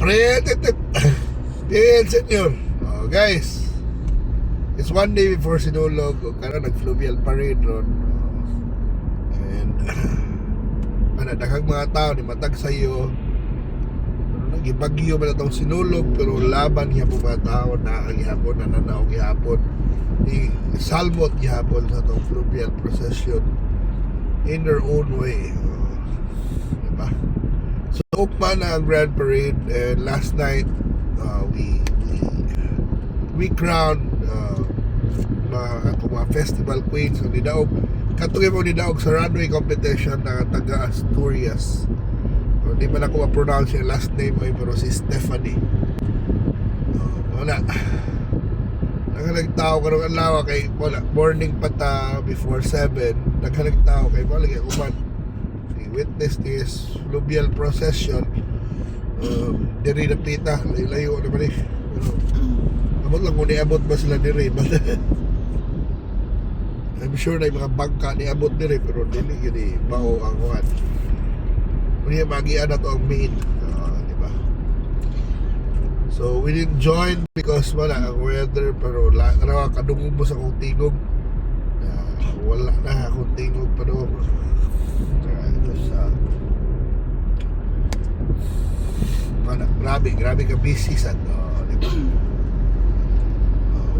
Yan, senyor. Oh, guys, it's one day before Sinulog. O kana nag-fluvial parade ron. And daghang mga tao ni matag sayo. Nagibagyo ba na itong Sinulog, pero laban niya po mga tao na ang gihapon, nananaw gihapon. Salmot gihapon sa itong fluvial procession in their own way. Diba? So, ukma na ang Grand Parade, and last night we crowned mga festival queens. So, nidaog katungin mo nidaog sa runway competition na taga Asturias. So, di man ako ma-pronounce yung last name ay, pero si Stephanie. Wala nagtao ka rin alawa kay wala, morning pa ta before 7 nagtao kay wala kay uman witness this fluvial procession. Diri na pita layo naman eh, abot lang kung niabot ba sila diri. But I'm sure na yung mga bangka niabot diri, pero dili yun eh bao ang kuhan kung magian na to ang main. Diba? So we didn't join because wala ang weather, pero kadungog mo sa akong tingog. Wala na akong tingog pa doon. Grabe ka busy sa diba?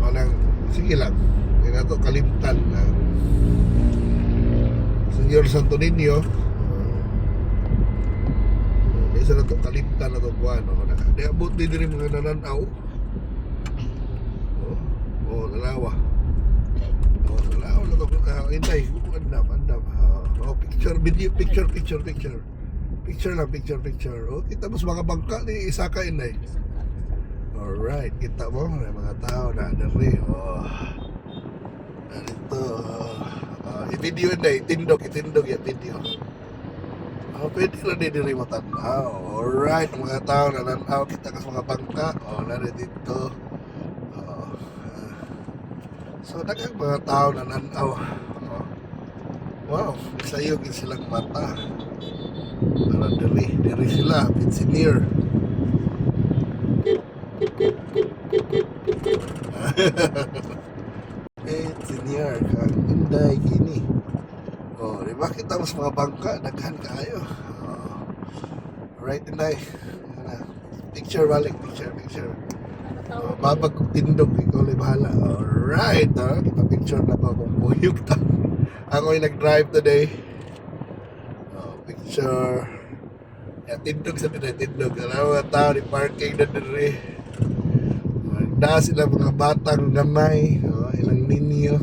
Walang, sige lang, hindi na ito kalimtan ng Senyor Santo Niño. Isa na ito kalimtan na ito buwan. Niabot din rin mga nananaw. Dalawa na ito. Intay, andam. Picture, video, picture lang. Kita mo sa mga bangka ni Isaka inay. Alright, kita mo may mga tao na dali. Narito. I-video inay, itindog yung video. Pwede lang din rin matanaw. Alright, mga tao na nanaw kita ka sa mga bangka. Narito. So, dagang mga tao na nanaw. Wow, sayogin silang mata. Diri sila, Pitsinir. Pitsinir, kang inday gini. Diba kita mas mga bangka, daghan kayo. Right, inday. Picture balik, picture. Babag kong tindog, ikaw ulit bahala. Alright, kita picture na ba kung buyog ta. Ako yung nag-drive today. Picture. Tindog sa tindog. Alam mga tao, ni parking na diri. Na sila mga batang gamay. Ilang ninyo.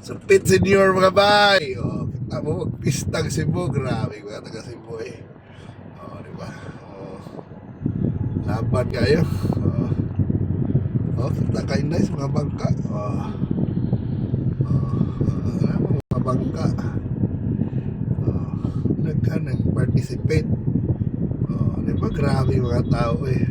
Supit senior mga bay. Kita mo magpistang Cebu. Grabe mga taga Cebu eh. Diba? Laban kayo. Kita kayo na sa mga bangka. Mga bangka. Nag-participate. Diba? Grabe mga tao eh.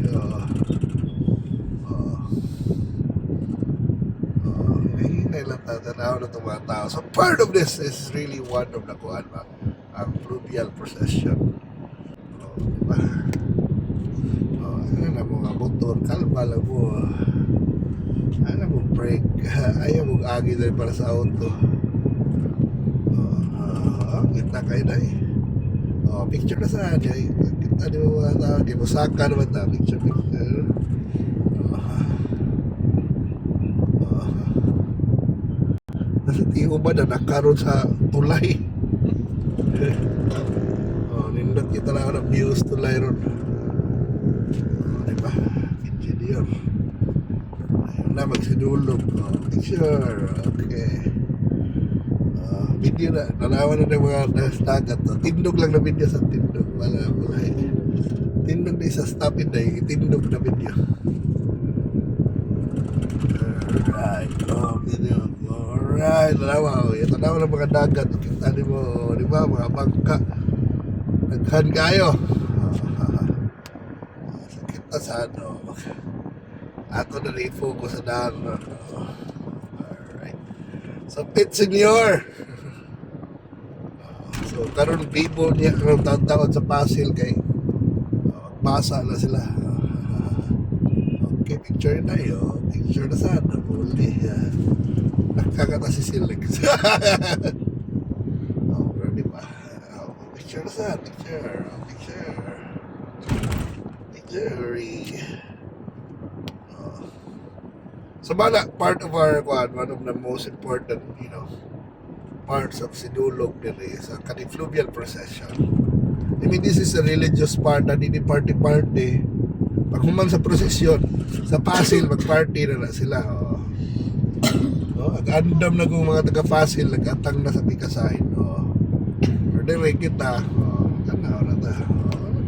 Hinay lang tatanaw na itong mga tao. So part of this is really one of the kuhan ba? Ang fluvial procession. Diba? Ano na mga motor, kalma lang mo. Ano mo break. Ayaw mong agi dahil para sa auto. Kita kayo na eh. Picture na sa akin. Kita di mo mga tao. Di mo saka naman na. Picture. Nasa tiyo ba na nakaroon sa tulay? Nindot kita lang ng views tulay ron. Diba? Engineer. Ayun na, magsinulog. Picture. Okay. Video na. Nalawan na ng mga dagat. Tindog lang na video sa tindog. Wala. Tindog na isa stop in day. Tindog na video. Alright. Video. Alright. Nalawa. Nalawan ng mga dagat. Kita di mo. Diba? Mga bangka. Naghan kayo. Kita sa ano. Ato na rin-focus sa daan. Alright. So, Pit Senior. So, So karon bibo niya karon taon sa Pasig kay basa na sila. Okay, picture na yo. Picture na sana. Huli. Nakakata si Silex. Oh, di ba? Picture na sana. Picture. Picture. So part of our one of the most important, parts of Sinulog din is ang fluvial procession. I mean, this is a religious part na hindi party-party. Pag human sa prosesyon, sa Pasil, mag-party na sila. Ag-andam na kung mga taga-Pasil, nag-atang na sa Pikasahin. Or dire kita, kanaw na ta.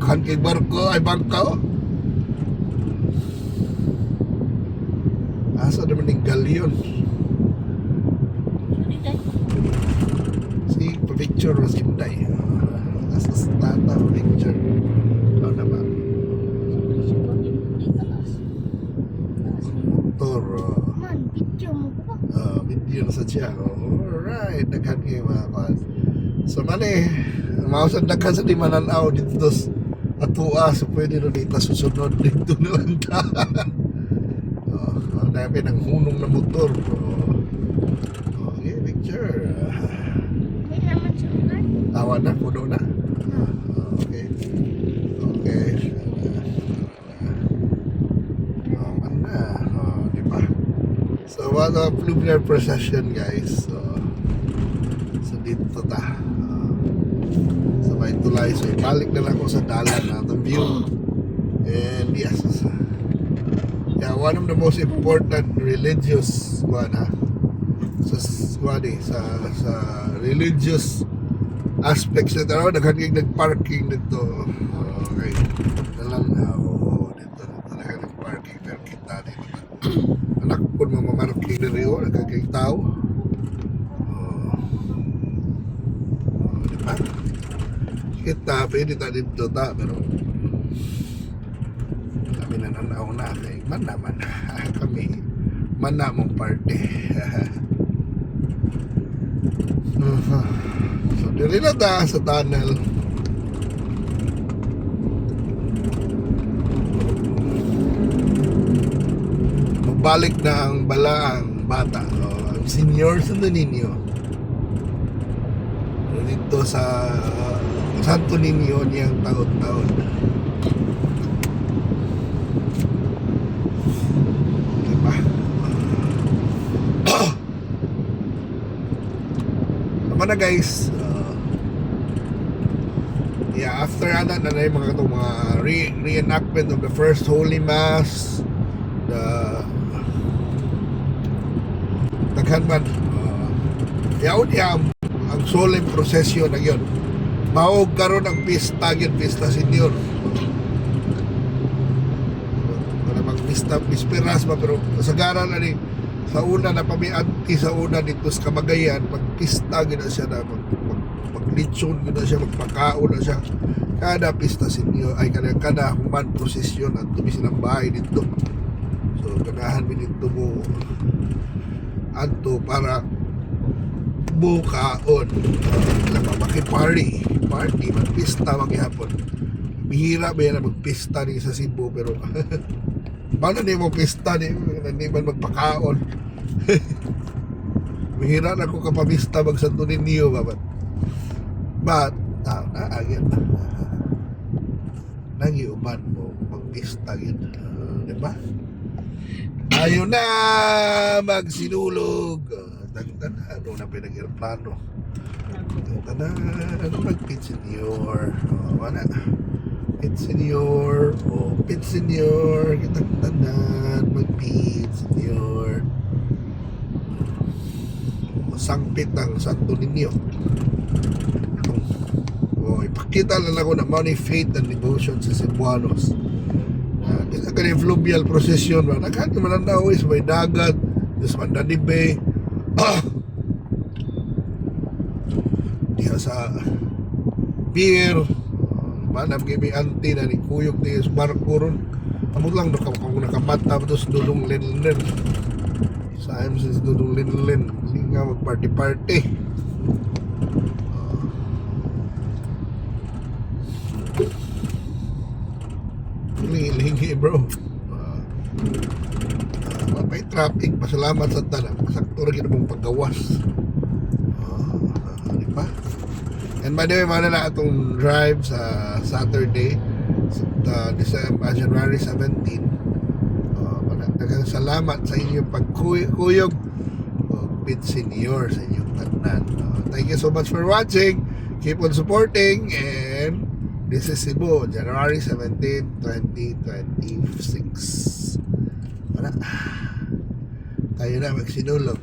Kan kay barko, ay bangka. Asa naman yung galyon? Si picture was Inday. Asa stata picture. Ano naman? Motor. Video mo ko ba? Video na sa siya. Alright, daghan kayo mga kawan. So mali, mausan daghan sa di mananaw dito atua. So pwede rin dito susunod dito nalang daan. Ang dami ng hunong na motor. Okay, picture. May naman sa lugar. Awa na, puno na. Okay. Diba? So, what a fluvial procession, guys. So dito ta. So, may tulay. So, ibalik na lang ako sa dalan na itong view. And yes, yeah, one of the most important religious sa religious aspects na tao, nagparking dito. Okay. Dalang dito nagparking pero kita dito. Anak po mamamarking na rin nagkaging tao. Diba? Kita, pwede ta dito ta, pero kami nananaw na kay man kami man na mong party. So dili na ta sa tunnel. Magbalik na ang balaang bata, ang senior sa Niño dito sa Santo Niño niyang taon-taon. Na guys, yeah, after na yung mga reenactment of the first Holy Mass, the taghanman ang solemn procession na yun. Mahog karon ang pista senior. Para mag-pista, pisperas ba, pero kasagaran na ni sa una na pamianti sa una dito sa Kamagayan, magpista gina siya na maglitsyon gina siya, magpakaon na siya kada pista sinyo ay kada human prosesyon at tumi silang bahay dito. So ganahan mi dito mo adto para bukaon makiparty magpista maghapon. Bihira ba yan na magpista ni sa Cebu, pero paano di mo pista di man magpakaon. Mahira na ko kapamista mag Santo Niño but again nagiuman mo magpista yun, diba? Ayaw na magsinulog. Ano na pinag-aeroplano, ano mag-pit senior, wala pit senior, pit senior, kitang tanan mag-pit senior, sangpit ng Santo Niño. Ipakita lang ako na money, faith and devotion sa Cebuanos. Isa ka yung fluvial procession ba, nagkati man ang nawis, may dagat, Diyos Mandani Bay, diha sa pier, manam kay may auntie na ni kuyog di sa barko ron. Amot lang nakamata tapos dudong linlen. Sa MC's dudong linlen, hindi nga mag party. bro. May traffic, pasalamat sa tanan. Sakto rin mong paggawas. Di ba? And by the way, mana na atong drive sa Saturday, December, January 17. Daghang salamat sa inyong pagkuyog. Pit Senior sa inyong tanan. Thank you so much for watching. Keep on supporting. And this is Cebu, January 17, 2026. Wala. Tayo na magsinulog.